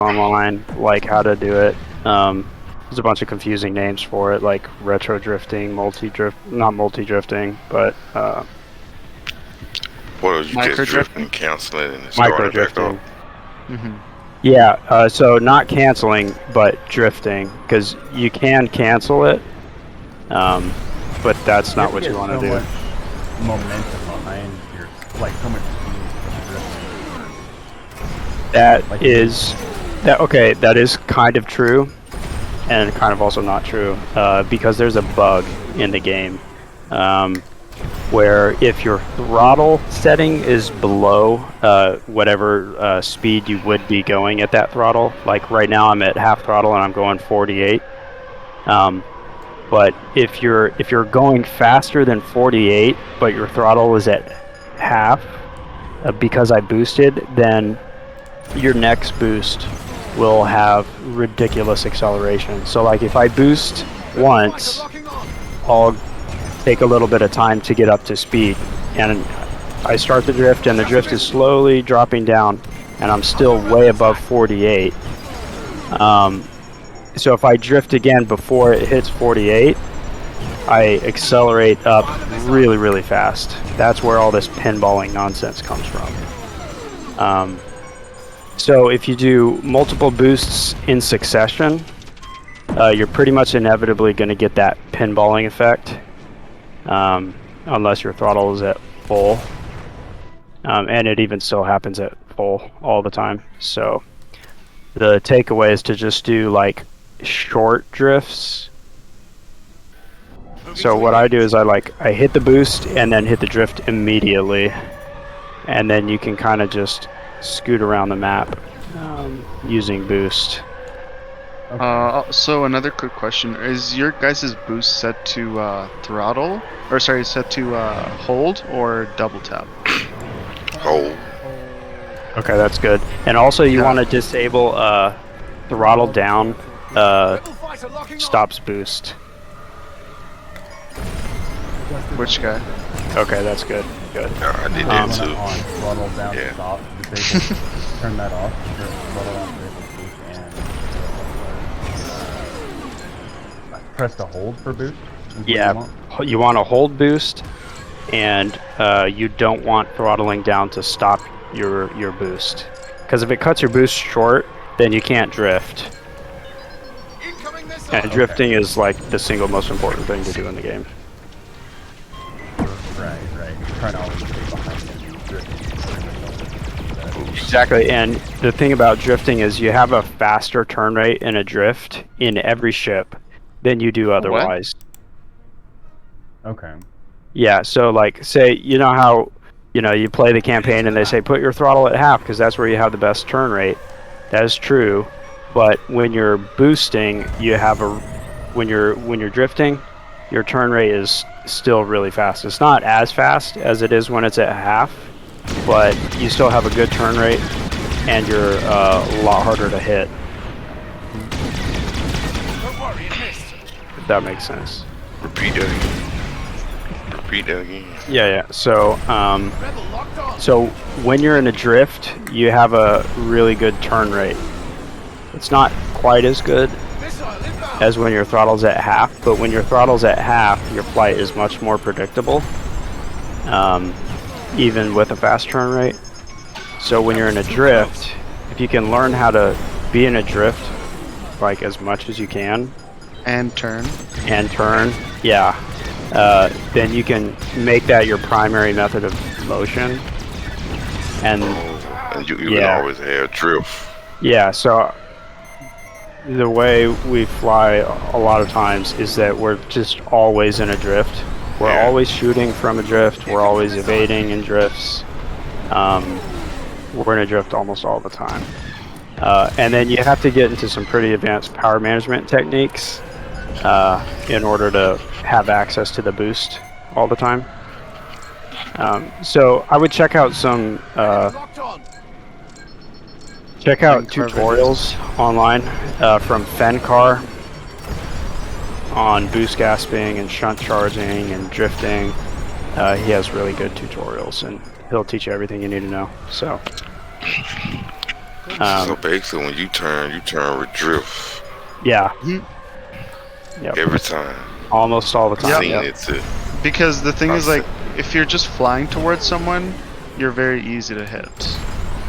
online, like how to do it. There's a bunch of confusing names for it, like retro drifting, not multi-drifting, but what was you Micro just drifting, canceling, and micro starting back drifting. Mm-hmm. Yeah, so not canceling, but drifting, because you can cancel it, but that's not what you want to do. Much momentum behind your, like so much speed. That is kind of true, and kind of also not true, because there's a bug in the game, where if your throttle setting is below whatever speed you would be going at that throttle, like right now I'm at half throttle and I'm going 48, but if you're going faster than 48 but your throttle is at half, because I boosted, then your next boost will have ridiculous acceleration. So like if I boost once, I'll take a little bit of time to get up to speed, and I start the drift and the drift is slowly dropping down and I'm still way above 48. So if I drift again before it hits 48, I accelerate up really, really fast. That's where all this pinballing nonsense comes from. So if you do multiple boosts in succession, you're pretty much inevitably going to get that pinballing effect, unless your throttle is at full, and it even still happens at full all the time. So the takeaway is to just do like short drifts. So what I do is I hit the boost and then hit the drift immediately, and then you can kind of just scoot around the map using boost. So another quick question: is your guys' boost set to throttle, or sorry, set to hold or double tap? Hold. Okay, that's good. And also you want to disable throttle down stops boost. Which guy? Okay, that's good. Good. I did that too. On throttle down, Yeah. stop, disable, turn that off, throttle on, disable, boost, and press the hold for boost. Yeah, you want to hold boost, and you don't want throttling down to stop your boost. Because if it cuts your boost short, then you can't drift. And drifting is like the single most important thing to do in the game. Right. You're trying to always stay behind it. Drifting. Exactly, and the thing about drifting is you have a faster turn rate in a drift in every ship than you do otherwise. Okay. Yeah, so like, say, you know how, you play the campaign and they say put your throttle at half because that's where you have the best turn rate. That is true, but when you're boosting, when you're drifting, your turn rate is still really fast. It's not as fast as it is when it's at half, but you still have a good turn rate, and you're a lot harder to hit. If that makes sense. Repeat that again. Yeah. So when you're in a drift, you have a really good turn rate. It's not quite as good as when your throttle's at half, but when your throttle's at half, your flight is much more predictable, even with a fast turn rate. So when you're in a drift, if you can learn how to be in a drift like as much as you can, And turn. yeah, then you can make that your primary method of motion. And you can always have drift. Yeah, so the way we fly a lot of times is that we're just always in a drift. We're always shooting from a drift. We're always evading in drifts. We're in a drift almost all the time. And then you have to get into some pretty advanced power management techniques in order to have access to the boost all the time. So I would check out some tutorials online from Fencar on boost gasping and shunt charging and drifting. He has really good tutorials, and he'll teach you everything you need to know. So So basically, when you turn with drift Yeah. Mhm. Yep. every time. Almost all the I've time. seen Yep. it too. Because the thing I've is, like, seen- if you're just flying towards someone, you're very easy to hit.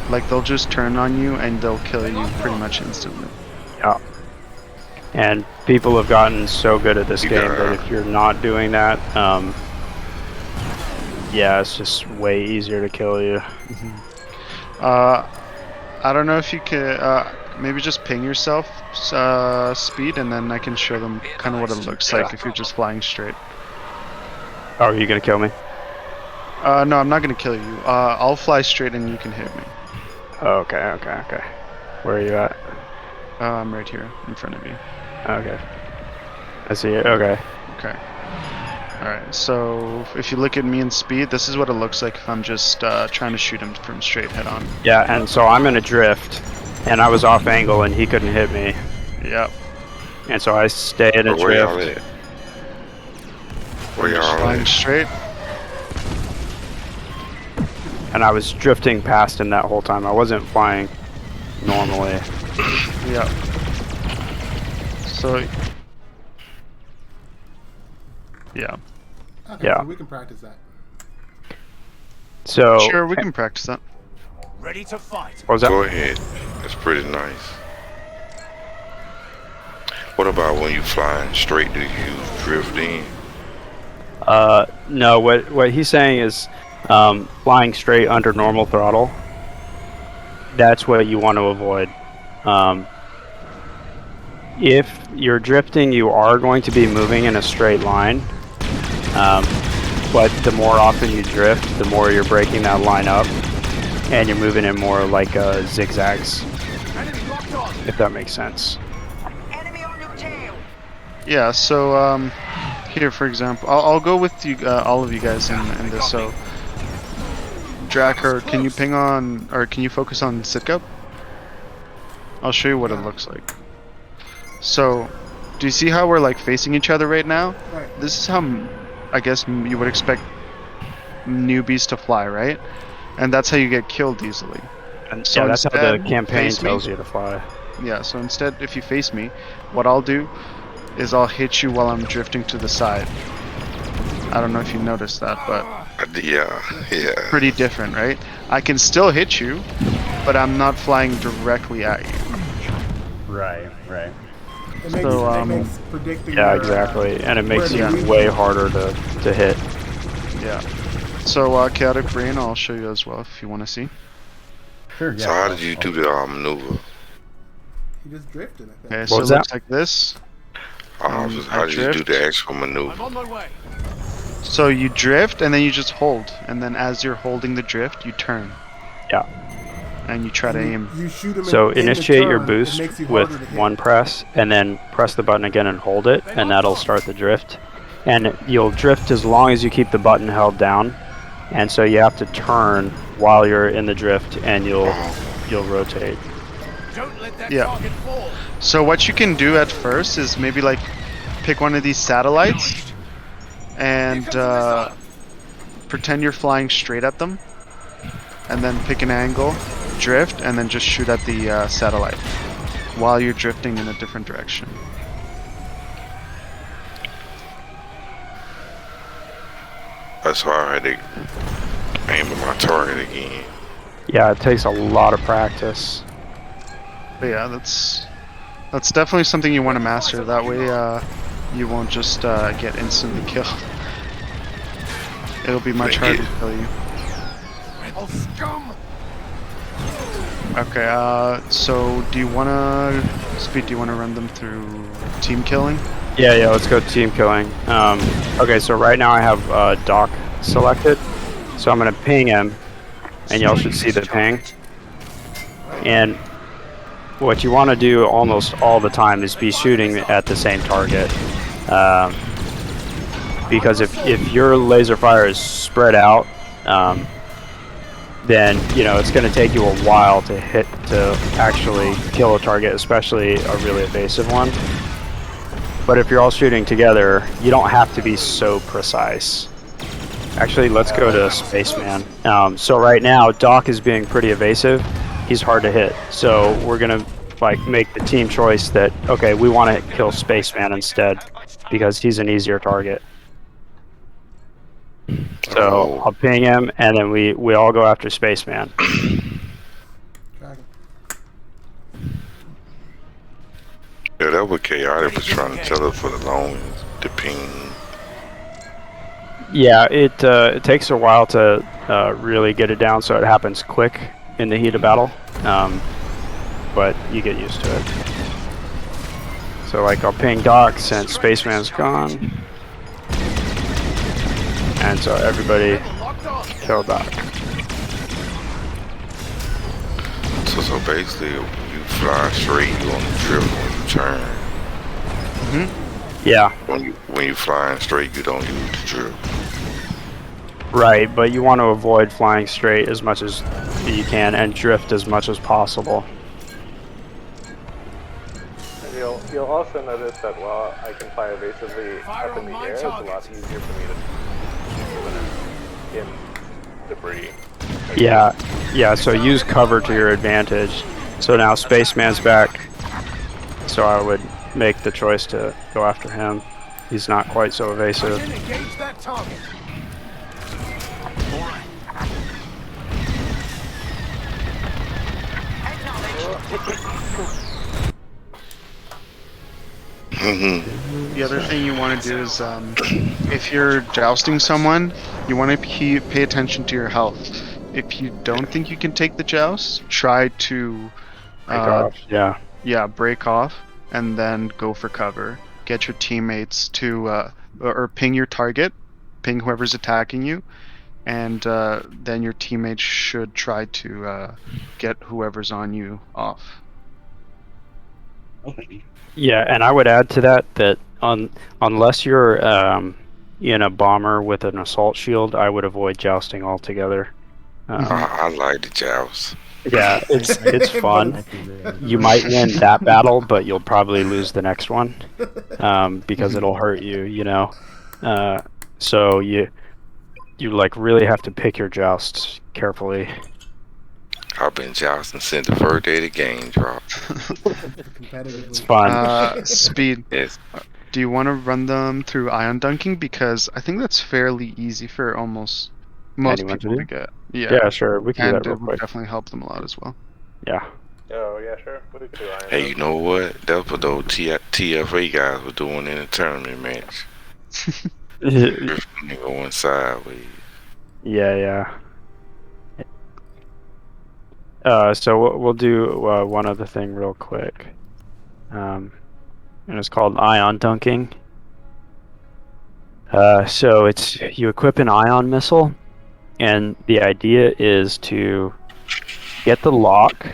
Like, they'll just turn on you and they'll kill you pretty much instantly. Yeah. And people have gotten so good at this You game got- that if you're not doing that, yeah, it's just way easier to kill you. I don't know if you could maybe just ping yourself speed, and then I can show them kind of what it looks like if you're just flying straight. Oh, are you gonna kill me? No, I'm not gonna kill you. I'll fly straight and you can hit me. Okay. Where are you at? I'm right here in front of you. Okay. I see it. Okay. Okay. Alright, so if you look at me in speed, this is what it looks like if I'm just trying to shoot him from straight head on. Yeah, and so I'm in a drift, and I was off angle, and he couldn't hit me, Yep. and so I stay in a But where y'all drift. at? Where Just y'all flying at? straight. And I was drifting past him that whole time. I wasn't flying normally. Yep. So. Yeah. Okay, Yeah. so we can practice that. So Sure, we can practice that. Ready to fight. what was that? Go ahead. That's pretty nice. What about when you flying straight? Do you use drifting? No. What he's saying is flying straight under normal throttle. That's what you want to avoid. If you're drifting, you are going to be moving in a straight line. But the more often you drift, the more you're breaking that line up, and you're moving in more like zigzags, if that makes sense. Yeah, so here for example, I'll go with you, all of you guys in this. So, Dracker, can you ping on, or can you focus on Sitka? I'll show you what it looks like. So, do you see how we're like facing each other right now? Right. This is how I guess you would expect newbies to fly, right? And that's how you get killed easily. And So yeah, that's how the instead, campaign face me. tells you to fly. Yeah, so instead, if you face me, what I'll do is I'll hit you while I'm drifting to the side. I don't know if you noticed that, but Yeah. pretty different, right? I can still hit you, but I'm not flying directly at you. Right. It makes, So, it makes predicting Yeah, your, exactly, and it makes where it the- way harder to hit. Yeah. So, Chaotic Brain, I'll show you as well if you want to see. Sure. Yeah. So how did you do the maneuver? You just drifted, I think. Okay, so it was that? looks like this. How I did you do drift. the actual I'm maneuver? on my way. So you drift and then you just hold, and then as you're holding the drift, you turn Yeah. and you try to aim. You shoot him So in the initiate your turn, boost it makes you with harder to hit. one press, and then press the button again and hold it, and that'll start the drift. And you'll drift as long as you keep the button held down. And so you have to turn while you're in the drift, and you'll rotate. Don't let that Yeah. target fall. So what you can do at first is maybe like pick one of these satellites and pretend you're flying straight at them, and then pick an angle, drift, and then just shoot at the satellite while you're drifting in a different direction. That's why I had to aim at my target again. Yeah, it takes a lot of practice. But yeah, that's definitely something you want to master. That way, you won't just get instantly killed. It'll be much harder to kill you. Oh, scum! Okay, so do you wanna run them through team killing? Yeah, let's go team killing. Okay, so right now I have Doc selected. So I'm going to ping him, and y'all should see the ping. And what you want to do almost all the time is be shooting at the same target. Because if your laser fire is spread out, then it's going to take you a while to actually kill a target, especially a really evasive one. But if you're all shooting together, you don't have to be so precise. Actually, let's go to Spaceman. So right now, Doc is being pretty evasive, he's hard to hit. So we're gonna like make the team choice that okay, we want to kill Spaceman instead because he's an easier target. So I'll ping him, and then we all go after Spaceman. Dragon. Yeah, that was chaotic, but trying to tell us for the longest, the ping. Yeah, it takes a while to really get it down, so it happens quick in the heat of battle. But you get used to it. So like I'll ping Doc since Spaceman's gone. And so everybody kill Doc. So basically, when you fly straight, you on the drift when you turn. Yeah, When you flying straight, you don't use the drift. right, but you want to avoid flying straight as much as you can and drift as much as possible. And you'll also notice that while I can fly evasively up in the air, it's a lot easier for me to shoot when I'm in debris. Yeah, so use cover to your advantage. So now Spaceman's back, so I would make the choice to go after him. He's not quite so evasive. Engage that target. The other thing you want to do is, if you're jousting someone, you want to pay attention to your health. If you don't think you can take the joust, try to break off and then go for cover. Get your teammates to or ping your target, ping whoever's attacking you, and then your teammates should try to get whoever's on you off. Okay. Yeah, and I would add to that unless you're in a bomber with an assault shield, I would avoid jousting altogether. I like the joust. Yeah, it's fun. You might win that battle, but you'll probably lose the next one because it'll hurt you. You know, so you like really have to pick your jousts carefully. I've been jousting since the first day the game dropped. It's fun. Speed. Yes. Do you want to run them through ion dunking? Because I think that's fairly easy for most Anyone people to to do? get. Yeah, sure. We can do And that it real would quick. definitely help them a lot as well. Yeah. Oh, yeah, sure. We could do iron. Hey, you know what? That's what those TFA guys were doing in the tournament match. Drifting going sideways. Yeah. So we'll do one other thing real quick, and it's called ion dunking. So it's you equip an ion missile, and the idea is to get the lock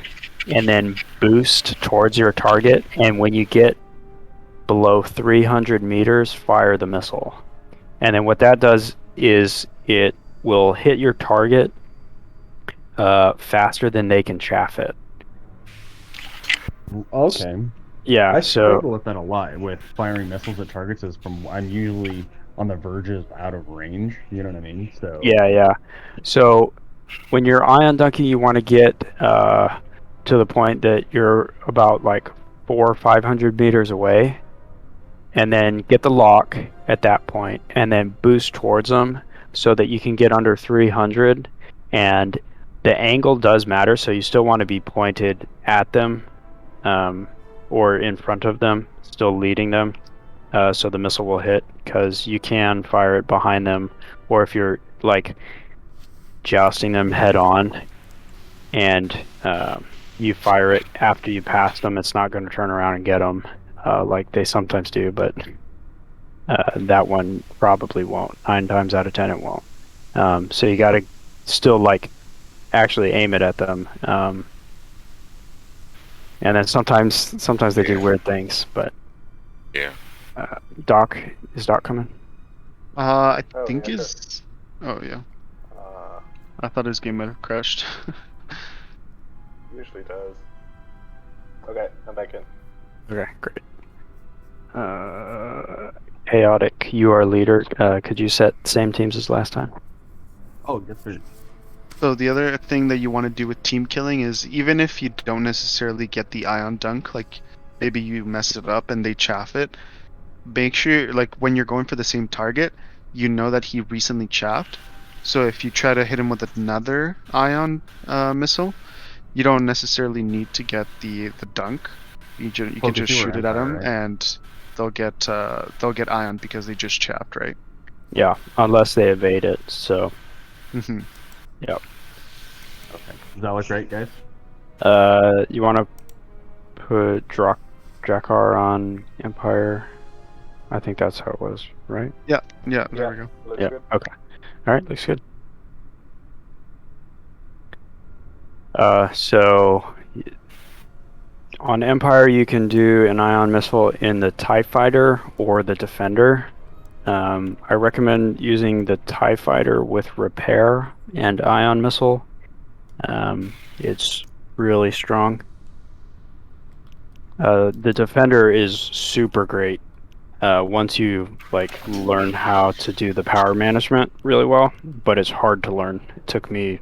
and then boost towards your target, and when you get below 300 meters, fire the missile. And then what that does is it will hit your target faster than they can chaff it. Okay. Yeah, I so struggle with that a lot with firing missiles at targets. I'm usually on the verges out of range. You know what I mean? So yeah. So when you're ion dunking, you want to get to the point that you're about like 400 or 500 meters away, and then get the lock at that point, and then boost towards them so that you can get under 300. And the angle does matter, so you still want to be pointed at them or in front of them, still leading them, so the missile will hit, because you can fire it behind them, or if you're like jousting them head on and you fire it after you pass them, it's not going to turn around and get them like they sometimes do, but that one probably won't. 9 times out of 10 it won't. So you got to still like actually aim it at them, and then sometimes they do weird things, but Yeah. Doc, is Doc coming? I Oh, think yeah, his. Oh yeah. I thought his game might have crashed. Usually does. Okay, I'm back in. Okay, great. Chaotic, you are leader. Could you set same teams as last time? Oh, yes, sir. So the other thing that you want to do with team killing is, even if you don't necessarily get the ion dunk, like maybe you mess it up and they chaff it, make sure, like, when you're going for the same target, you know that he recently chaffed. So if you try to hit him with another ion missile, you don't necessarily need to get the dunk. You can Focus just you or shoot it at Empire, them, right? and they'll get ion because they just chaffed, right? Yeah, unless they evade it. So, hmm yep. Okay. Does that look right, guys? You want to put Drakkar on Empire? I think that's how it was, right? Yeah, there we Yeah, go. looks Yeah. good. Okay. All right. Looks good. So on Empire, you can do an ion missile in the TIE Fighter or the Defender. I recommend using the TIE Fighter with repair and ion missile. It's really strong. The Defender is super great once you like learn how to do the power management really well, but it's hard to learn. It took me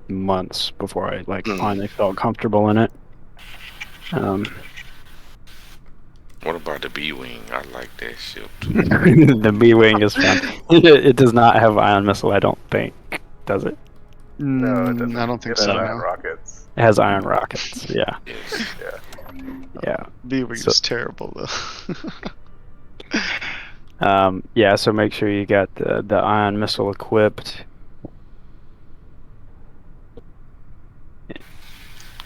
months before I like finally felt comfortable in it. What about the B-Wing? I like that ship too. The B-Wing is fun. It does not have ion missile, I don't think. Does it? No, it doesn't. I don't think It has so. ion No. rockets. It has ion rockets. Yeah. Yes. Yeah. Yeah. B-Wing So- is terrible though. Yeah, so make sure you got the ion missile equipped.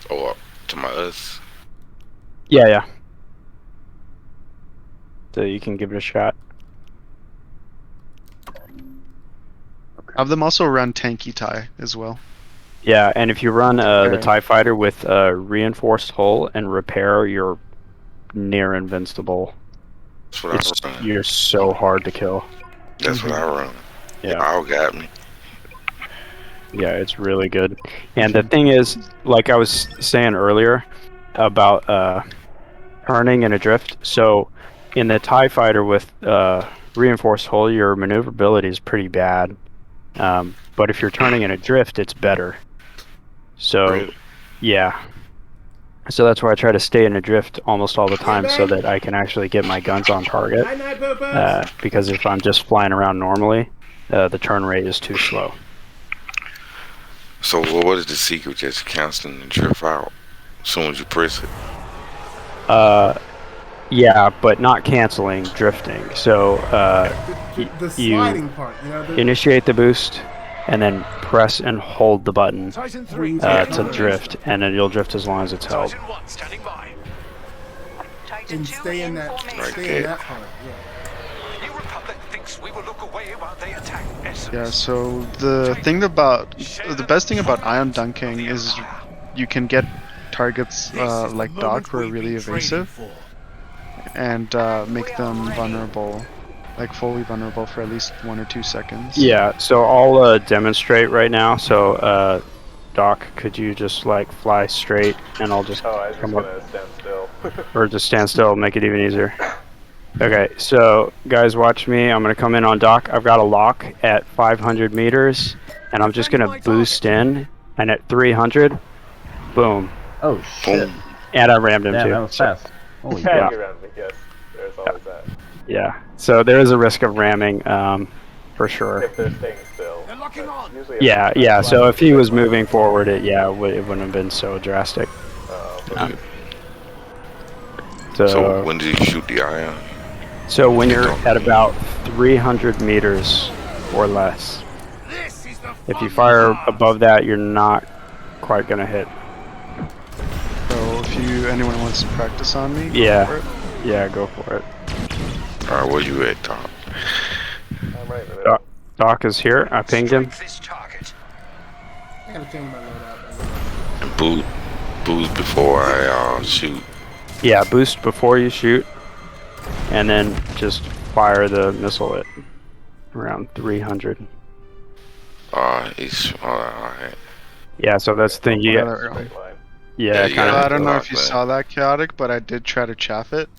Oh, to my us. Yeah. So you can give it a shot. Have them also run tanky tie as well. Yeah, and if you run the Okay. TIE Fighter with reinforced hull and repair, you're near invincible. That's what I run. You're so hard to kill. That's what I run. Yeah. Y'all got me. Yeah, it's really good. And the thing is, like I was saying earlier about turning and adrift. So in the TIE Fighter with reinforced hull, your maneuverability is pretty bad. But if you're turning in adrift, it's better. So Really? yeah. So that's why I try to stay in adrift almost all the time so that I can actually get my guns on target. Because if I'm just flying around normally, the turn rate is too slow. So what is the secret? Just canceling and drift out as soon as you press it. Yeah, but not canceling, drifting. So The sliding part, you know, initiate the boost, and then press and hold the button Titan 3 to drift, and then you'll drift as long as it's held. Titan 1 standing by. and stay in that Right stay there. in that part. Yeah. New Republic thinks we will look away while they attack Essos. Yeah, so the best thing about ion dunking is you can get targets This is like the Doc moment who are we've really been training evasive for. and make them vulnerable, like fully vulnerable for at least 1 or 2 seconds. Yeah, so I'll demonstrate right now. So Doc, could you just like fly straight, and I'll just Oh, I was just come up, gonna stand still. or just stand still, make it even easier. Okay, so guys, watch me. I'm gonna come in on Doc. I've got a lock at 500 meters, and I'm just gonna boost in, and at 300, boom, Oh shit! and I rammed him Damn, too. that was So- fast. Holy Yeah. crap! Hang around me, yes. There's always that. Yeah, so there is a risk of ramming, for sure. If they're staying still. They're locking on. Usually Yeah. So if he was moving forward, it wouldn't have been so drastic. So when did you shoot the ion? So when you're at about 300 meters or less, This is the if you fun fire part. above that, you're not quite gonna hit. So if anyone wants to practice on me, go Yeah. for it. Yeah, go for it. Alright, where you at, Tom? I'm right in the middle. Doc is here. I pinged him. Strike this target. I gotta change my loadout. And boost before I shoot. Yeah, boost before you shoot, and then just fire the missile at around 300. It's alright. Yeah, so that's the thing. You Yeah, get, there we go. Straight line. yeah, you kind got of. I don't know Lock if you that. saw that, Chaotic, but I did try to chaff it,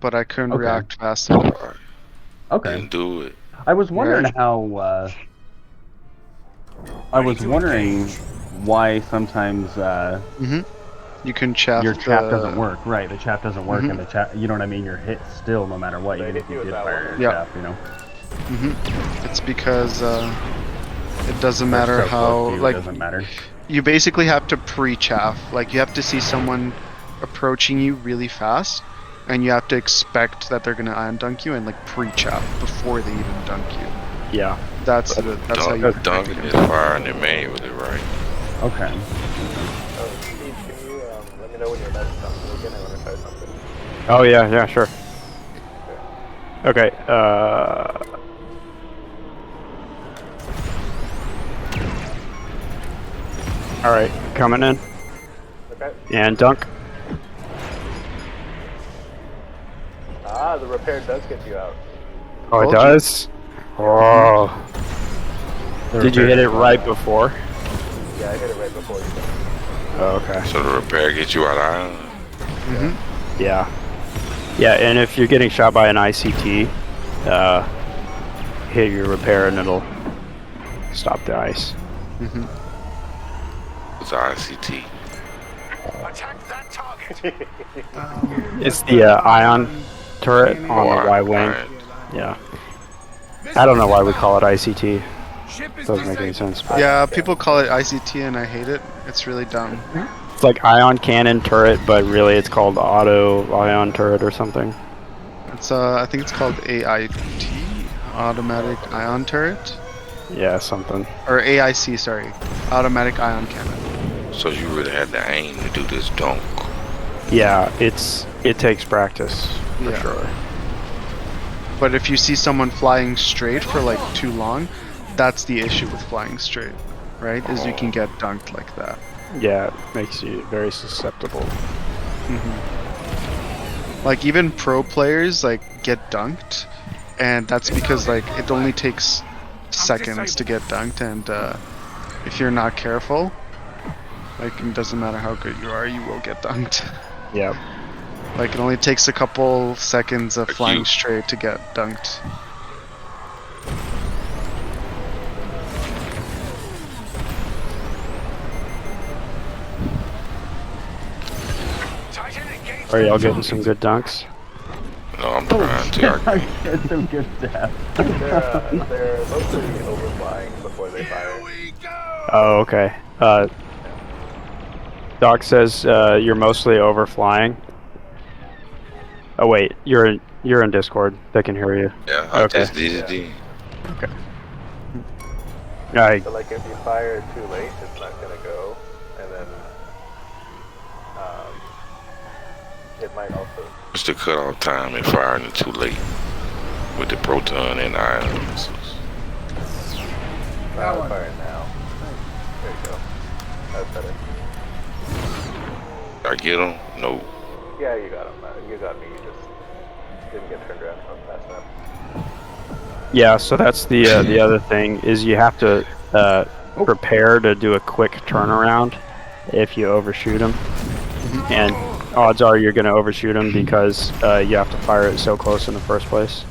but I couldn't Okay. react fast enough. Alright, Okay. didn't do it. I was wondering how I was wondering why sometimes You can chaff your chaff the- doesn't work. Right, the chaff doesn't work, and the chaff, you know what I mean? You're hit still no matter what, They even hit if you you with did that fire one. your Yeah. chaff, you know? It's because it doesn't They're matter so how close to you, like it doesn't matter. you basically have to pre-chaff. Like you have to see someone approaching you really fast, and you have to expect that they're gonna ion dunk you and like pre-chaff before they even dunk you. Yeah. That's how you protect Dunking is against it. firing it manually, right? Okay. Oh, Steve, can you let me know when you're about to something again? I want to try something. Oh yeah, sure. Okay. All right, coming in Okay. and dunk. Ah, the repair does get you out. Oh, it Told you. does. Oh. Did you hit it right before? Yeah, I hit it right before you did. Oh, okay. So the repair gets you out of iron. Yeah. Yeah, and if you're getting shot by an ICT, hit your repair and it'll stop the ice. It's ICT. Attack that target. It's the ion turret on the Y wing. Iron. Yeah. I don't know why we call it ICT. Ship is Doesn't make any disabled. sense. But Yeah, people call it ICT and I hate it. It's really dumb. it's like ion cannon turret, but really it's called auto ion turret or something. It's I think it's called AIT, automatic ion turret, Yeah, something. or AIC, sorry, automatic ion cannon. So you really had to aim to do this dunk. Yeah, it takes practice for Yeah. sure. But if you see someone flying straight for like too long, that's the issue with flying straight, right? Is you can get dunked like that. Yeah, it makes you very susceptible. Like even pro players like get dunked, and that's because like it only takes seconds to get dunked, and if you're not careful, like it doesn't matter how good you are, you will get dunked. Yeah. Like it only takes a couple seconds of Like flying you. straight to get dunked. Titan, engage Are that y'all getting target. some good dunks? No, I'm trying to. I get some good death. They're mostly overflying before they fire. We go. Oh, okay. Doc says you're mostly overflying. Oh wait, you're in Discord. They can hear you. Yeah, I Okay. just did it then. I So like if you fire too late, it's not gonna go, and then it might also. What's the cutoff time if firing it too late with the proton and ion missiles? That one. Fire now. There you go. That's better. I get them? No. Yeah, you got him. You got me. You just didn't get turned around fast enough. yeah. So that's the other thing is you have to prepare to do a quick turnaround if you overshoot them, and odds are you're going to overshoot them because you have to fire it so close in the first place.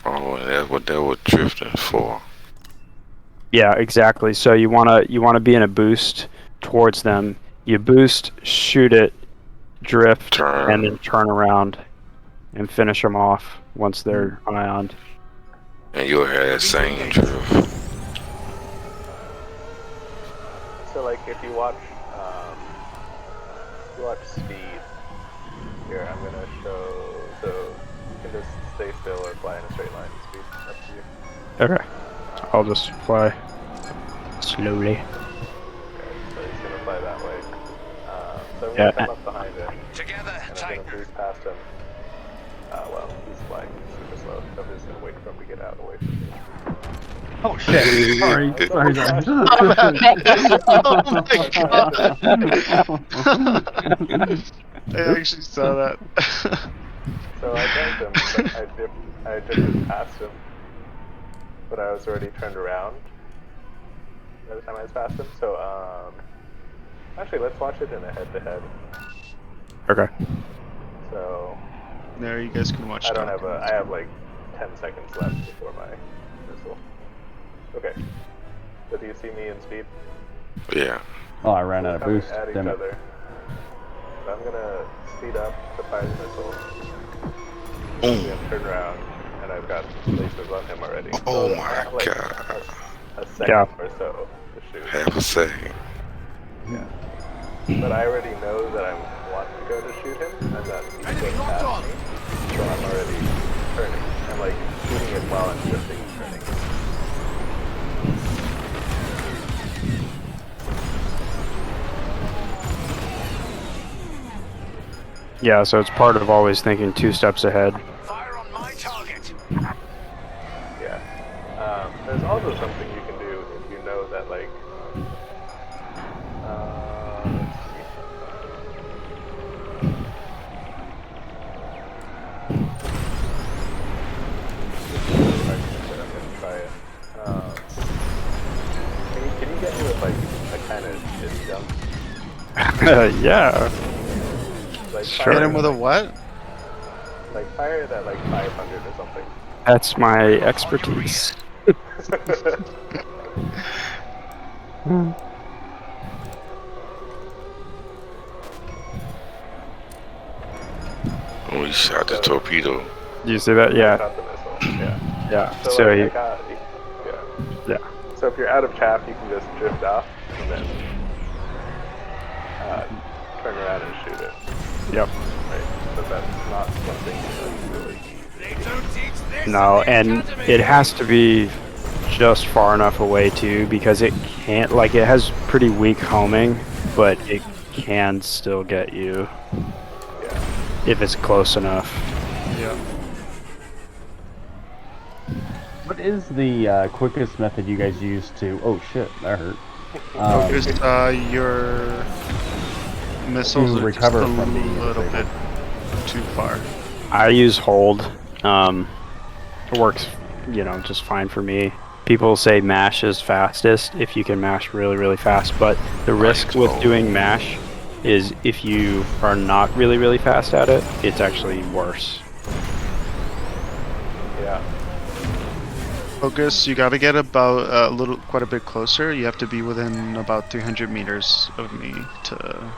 Oh, and that's what they were drifting for. Yeah, exactly. So you wanna be in a boost towards them. You boost, shoot it, drift, Turn. and then turn around and finish them off once they're ioned. And you'll have that same drift. So like if you watch speed here, I'm gonna show. So you can just stay still or fly in a straight line. Speed up to you. Okay. I'll just fly slowly. Okay, so he's gonna fly that way. So I'm Yeah, gonna come up behind him, Together, and I'm gonna Titan. cruise past him. Well, he's flying super slow, so I'm just gonna wait for him to get out away from me. Oh shit! Sorry. I actually saw that. So I dunked him, but I drifted past him, but I was already turned around by the time I was past him. So actually, let's watch it in a head-to-head. Okay. So There, you guys can watch. I Doc. have like 10 seconds left before my missile. Okay. So do you see me in speed? Yeah. Oh, I ran out of Coming boost. at each Damn it. other. So I'm gonna speed up to fire the missile. Boom. I'm gonna turn around, and I've got lasers on him already. Oh So I my have like god. a second Yeah. or so to shoot. Half a second. Yeah. But I already know that I want to go to shoot him, and that he's Enemy going locked past on. me. So I'm already turning. I'm like shooting it while I'm drifting and turning. Yeah, so it's part of always thinking 2 steps ahead. Fire on my target. Yeah. There's also something you can do if you know that, like, let's see. It's really hard to get, but I'm gonna try it. Can you get me with, like, a kind of shitty jump? Yeah. Like, Sure. Hit him with a what? Like, fire it at, like, 500 or something. That's my expertise. When we shot the torpedo. Do you see that? Yeah. Shot the missile. Yeah. Yeah. So, So like, he, I got, yeah. yeah. So if you're out of chaff, you can just drift off and then turn around and shoot it. Yep. Right? But that's not something that's really They don't teach this No, in the and academy. it has to be just far enough away too, because it can't, like, it has pretty weak homing, but it can still get you Yeah. if it's close enough. Yeah. What is the quickest method you guys use to... Oh shit, that hurt. Focus your missiles To are recover just a from being little bit disabled. too far. I use hold. It works, you know, just fine for me. People say mash is fastest if you can mash really, really fast, but the risk with doing mash is if you are not really, really fast at it, it's actually worse. Yeah. Focus, you gotta get about quite a bit closer. You have to be within about 300 meters of me to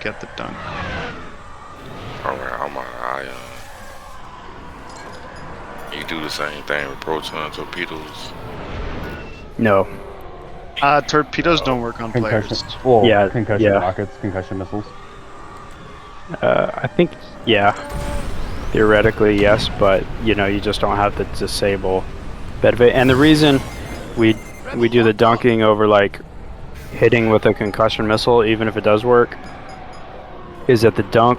get the dunk. Alright, I'm on ion. You do the same thing with proton torpedoes. No. Torpedoes don't work on Concussion. players. Well, Yeah, concussion yeah. rockets, concussion missiles. I think, yeah. Theoretically, yes, but, you know, you just don't have the disable benefit. And the reason we do the dunking over, like, hitting with a concussion missile, even if it does work, is that the dunk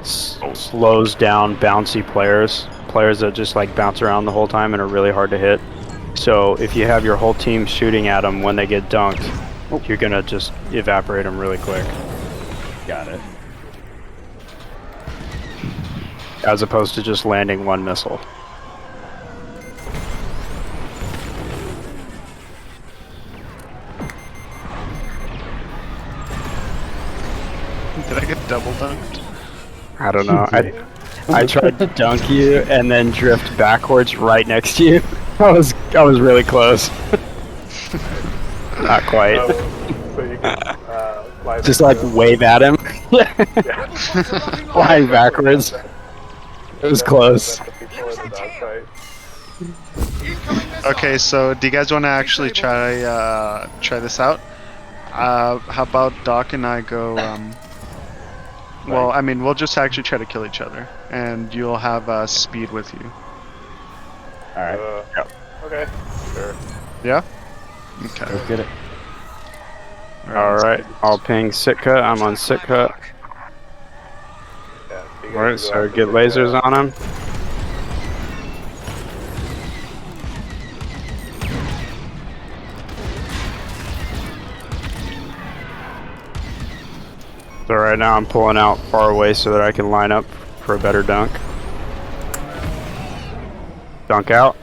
slows down bouncy players that just, like, bounce around the whole time and are really hard to hit. So if you have your whole team shooting at them when they get dunked, you're gonna just evaporate them really quick, Got it. as opposed to just landing one missile. Did I get double dunked? I don't know. I tried to dunk you and then drift backwards right next to you. I was really close. Not quite. So you can fly Just the like missile. wave at him. Yeah. Flying backwards. It was close. Let the people in the dogfight. Okay, so do you guys want to actually try this out? How about Doc and I go? Well, I mean, we'll just actually try to kill each other, and you'll have speed with you. Alright, Okay. Sure. Yeah. Okay. let's get it. Alright, I'll ping Sitka. I'm on Sitka. Yeah. So you guys Alright, go so after get the, lasers on him. So right now I'm pulling out far away so that I can line up for a better dunk. Dunk out.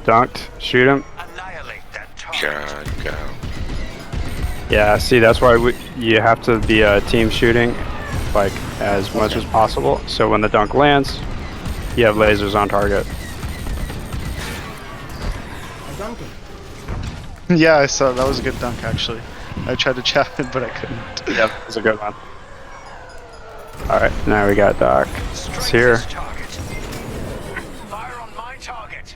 Dunked. Shoot him. Annihilate that target. God. Yeah, see, that's why you have to be a team shooting, like, as much as possible. So when the dunk lands, you have lasers on target. Yeah, I saw that was a good dunk actually. I tried to chap it, but I couldn't. Yep, that's a good one. Alright, now we got Doc. It's Strike here. this target. Fire on my target.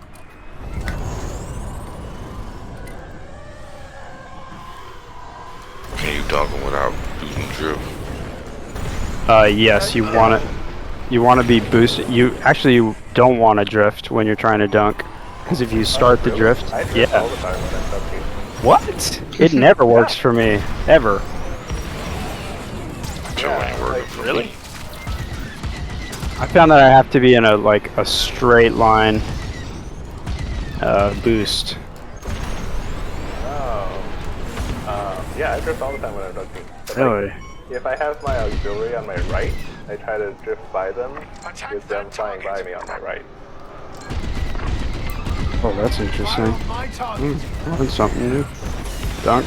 Can you dunk him without using drift? Yes, you want it. You want to be boosted. You don't want to drift when you're trying to dunk, because if you start the drift, I drift all yeah. the time when I'm dunking. What? It never works for me, ever. Joe ain't working for Really? me. I found that I have to be in a straight line boost. Yeah, I drift all the time when I'm dunking. But, Really? like, if I have my auxiliary on my right, I try to drift by them with them flying by me on my right. Oh, that's Fire interesting. on my target. Learned something new. Dunk.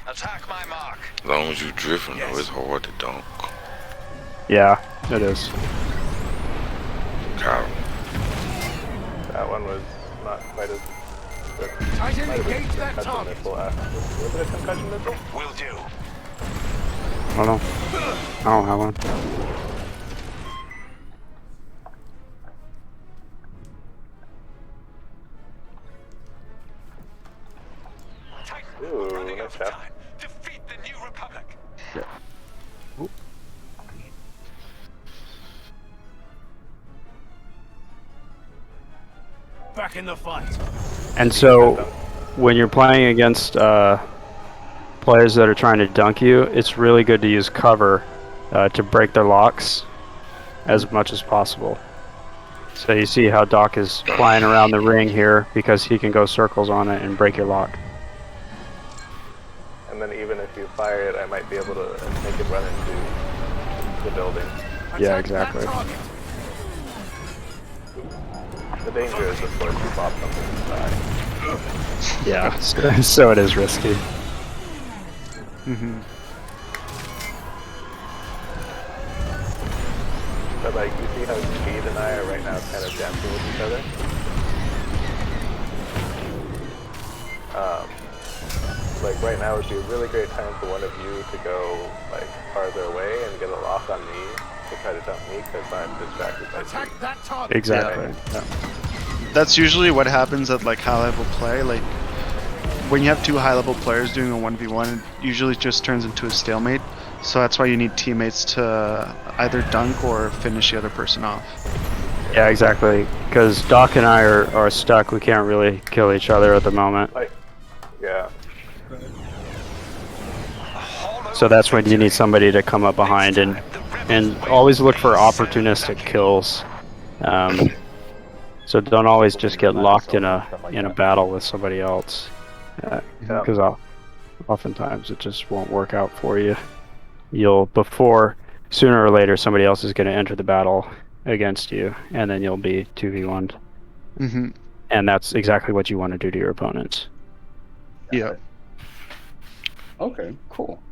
Attack my mark. As long as you drifting though, it's hard to dunk. Yeah, it is. Got him. That one was not quite as good. Titan, Might have been engage a that concussion target. missile after. Was it a concussion missile? Will do. I don't have one. Titan, Ooh, running nice out of job. time. Defeat the New Republic. Back in the fight. And so, when you're playing against players that are trying to dunk you, it's really good to use cover to break their locks as much as possible. So you see how Doc is flying around the ring here because he can go circles on it and break your lock. And then even if you fire it, I might be able to make it run into the building. Yeah, Attack that exactly. target. The danger is, of course, you pop something inside. Yeah, so it is risky. But like, you see how Speed and I are right now kind of dancing with each other? Like right now would be a really great time for one of you to go like farther away and get a lock on me to try to dump me because I'm distracted by Speed. Attack that target. Exactly. Yeah. That's usually what happens at like high level play. Like when you have two high level players doing a 1v1, it usually just turns into a stalemate. So that's why you need teammates to either dunk or finish the other person off. Yeah, exactly. Because Doc and I are stuck. We can't really kill each other at the moment. Like, yeah. So that's when you need somebody to come up behind and always look for opportunistic kills. So don't always just get locked in a battle with somebody else, because oftentimes it just won't work out for you. Sooner or later somebody else is going to enter the battle against you, and then you'll be 2v1'd. And that's exactly what you want to do to your opponents. Yeah. Okay, cool.